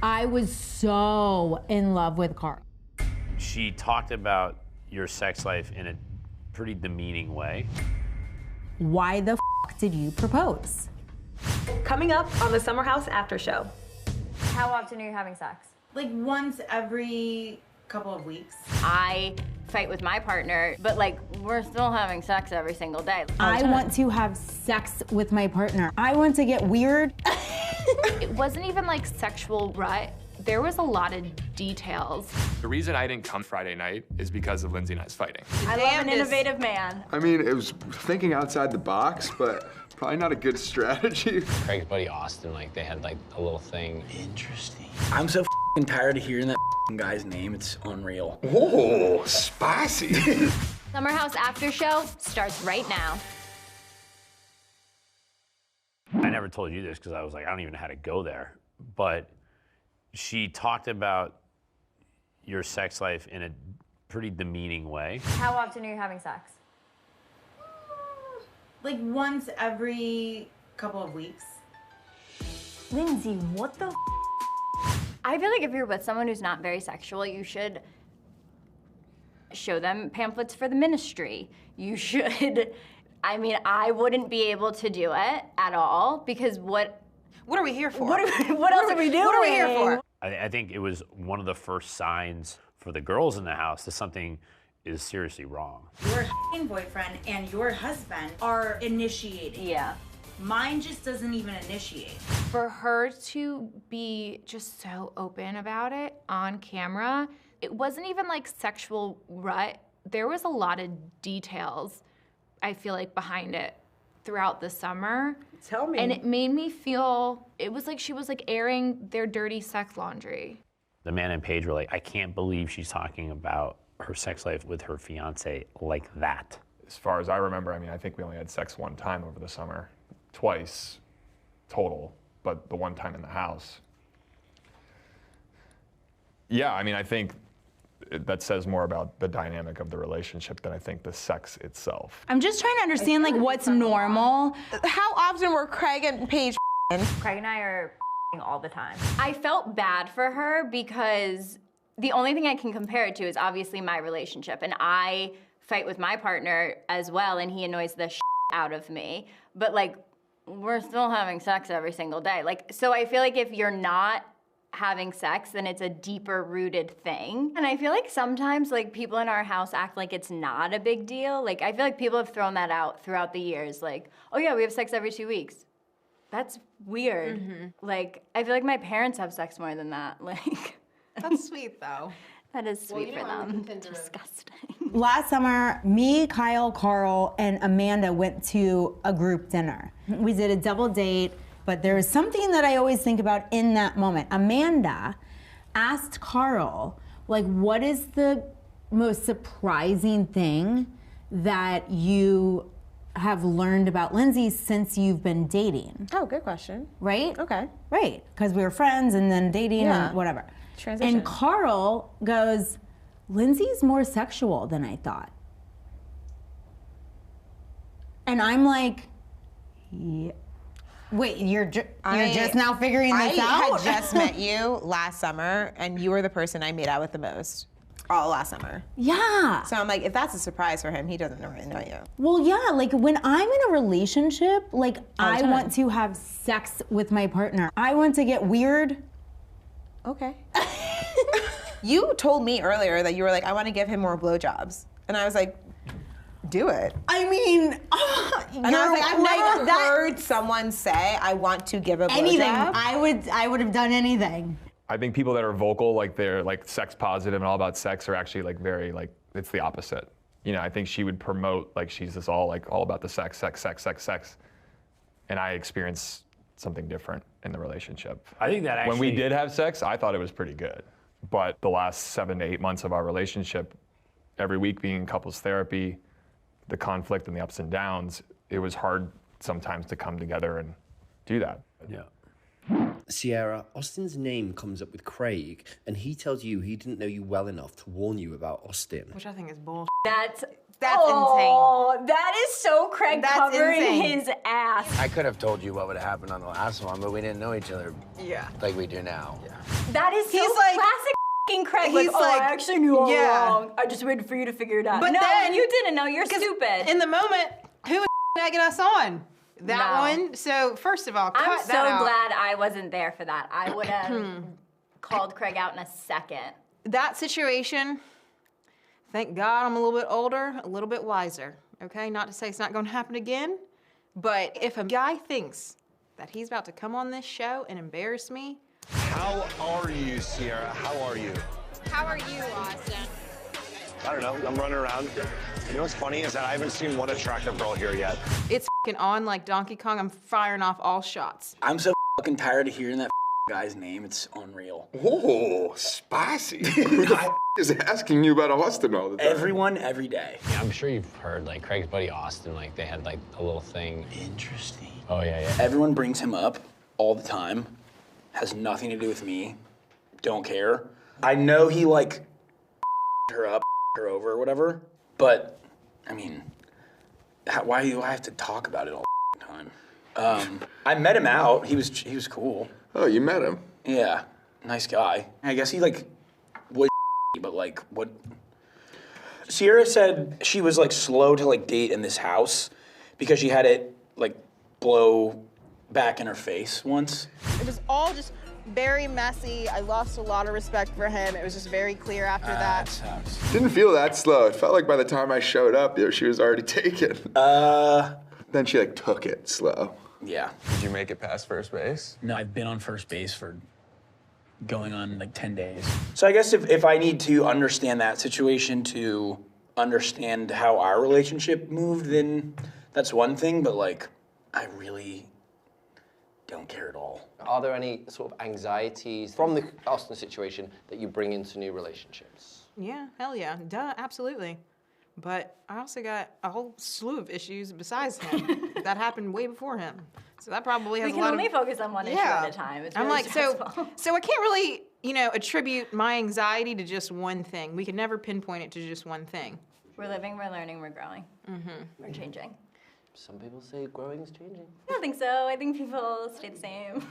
I was so in love with Carl. She talked about your sex life in a pretty demeaning way. Why the did you propose? Coming up on the Summer House After Show. How often are you having sex? Like once every couple of weeks. I fight with my partner, but like we're still having sex every single day. I want to have sex with my partner. I want to get weird. It wasn't even like sexual rut. There was a lot of details. The reason I didn't come Friday night is because of Lindsay and I's fighting. I love an innovative man. I mean, it was thinking outside the box, but probably not a good strategy. Craig's buddy Austen, like they had like a little thing. Interesting. I'm so tired of hearing that guy's name. It's unreal. Oh, spicy. Summer House After Show starts right now. I never told you this because I was like, I don't even know how to go there. But she talked about your sex life in a pretty demeaning way. How often are you having sex? Like once every couple of weeks. Lindsay, what the I feel like if you're with someone who's not very sexual, you should show them pamphlets for the ministry. You should, I mean, I wouldn't be able to do it at all because what are we here for? What else are we doing? What are we here for? I think it was one of the first signs for the girls in the house that something is seriously wrong. Your boyfriend and your husband are initiating. Yeah. Mine just doesn't even initiate. For her to be just so open about it on camera, it wasn't even like sexual rut. There was a lot of details, I feel like, behind it throughout the summer. Tell me. And it made me feel, it was like she was like airing their dirty sex laundry. The man and Paige were like, I can't believe she's talking about her sex life with her fiance like that. As far as I remember, I mean, I think we only had sex one time over the summer. Twice total, but the one time in the house. Yeah, I mean, I think that says more about the dynamic of the relationship than I think the sex itself. I'm just trying to understand like what's normal. How often were Craig and Paige Craig and I are all the time. I felt bad for her because the only thing I can compare it to is obviously my relationship, and I fight with my partner as well, and he annoys the out of me. But like, we're still having sex every single day. Like, so I feel like if you're not having sex, then it's a deeper rooted thing. And I feel like sometimes like people in our house act like it's not a big deal. Like, I feel like people have thrown that out throughout the years. Like, oh yeah, we have sex every 2 weeks. That's weird. Mm-hmm. Like, I feel like my parents have sex more than that. Like, That's sweet though. that is sweet for them. Disgusting. Last summer, me, Kyle, Carl, and Amanda went to a group dinner. We did a double date, but there was something that I always think about in that moment. Amanda asked Carl, like, what is the most surprising thing that you have learned about Lindsay since you've been dating? Oh, good question. Right? Okay. Right, because we were friends and then dating and whatever. Transition. And Carl goes, Lindsay's more sexual than I thought. And I'm like, yeah. Wait, you're just now figuring this out? I had just met you last summer, and you were the person I made out with the most all last summer. Yeah. So I'm like, if that's a surprise for him, he doesn't really know you. Well, yeah, like when I'm in a relationship, like I want to have sex with my partner. I want to get weird. Okay. You told me earlier that you were like, I want to give him more blowjobs. And I was like, do it. I mean, and I was like, I've never heard someone say, I want to give a blowjob. Anything. I would have done anything. I think people that are vocal, like they're like sex positive and all about sex, are actually like very like, it's the opposite. You know, I think she would promote like she's just all about the sex. And I experienced something different in the relationship. I think that actually... When we did have sex, I thought it was pretty good. But the last 7 to 8 months of our relationship, every week being in couples therapy, the conflict and the ups and downs, it was hard sometimes to come together and do that. Yeah. Sierra, Austen's name comes up with Craig, and he tells you he didn't know you well enough to warn you about Austen. Which I think is bullshit. That's That's Oh, that is so Craig That's covering insane. his ass. I could have told you what would have happened on the last one, but we didn't know each other like we do now. That is so He's like- classic f***ing Craig. He's I like, actually knew all yeah. along. I just waited for you to figure it out. But no, then- you didn't know. You're 'Cause stupid. In the moment, who was egging us on? That No. one? So, first of all, cut I'm so that out. glad I wasn't there for that. I would have called Craig out in a second. That situation, thank God I'm a little bit older, a little bit wiser, okay? Not to say it's not going to happen again, but if a guy thinks that he's about to come on this show and embarrass me. How are you, Sierra? How are you? How are you, Austen? I don't know. I'm running around. You know what's funny is that I haven't seen one attractive girl here yet. It's f***ing on like Donkey Kong. I'm firing off all shots. I'm so fucking tired of hearing that guy's name. It's unreal. Oh, spicy. Who the is asking you about Austen all the time? Everyone, every day. Yeah, I'm sure you've heard, like, Craig's buddy Austen, like, they had, like, a little thing. Interesting. Oh, yeah. Everyone brings him up all the time. Has nothing to do with me. Don't care. I know he, like, her up, her over, or whatever. But, I mean, why do I have to talk about it all the time? I met him out. He was cool. Oh, you met him? Yeah, nice guy. I guess he, like, was but, like, what? Sierra said she was, like, slow to, like, date in this house because she had it, like, blow back in her face once. It was all just very messy. I lost a lot of respect for him. It was just very clear after that. Sucks. Didn't feel that slow. It felt like by the time I showed up, she was already taken. Then she, like, took it slow. Yeah. Did you make it past first base? No, I've been on first base for going on like 10 days. So I guess if I need to understand that situation to understand how our relationship moved, then that's one thing, but like, I really don't care at all. Are there any sort of anxieties from the Austen situation that you bring into new relationships? Yeah, hell yeah. Duh, absolutely. But I also got a whole slew of issues besides him that happened way before him. So that probably has We a can lot only of... focus on one issue at a time. It's I'm really like, stressful. so I can't really, attribute my anxiety to just one thing. We can never pinpoint it to just one thing. We're living, we're learning, we're growing. We're changing. Some people say growing is changing. I don't think so. I think people stay the same.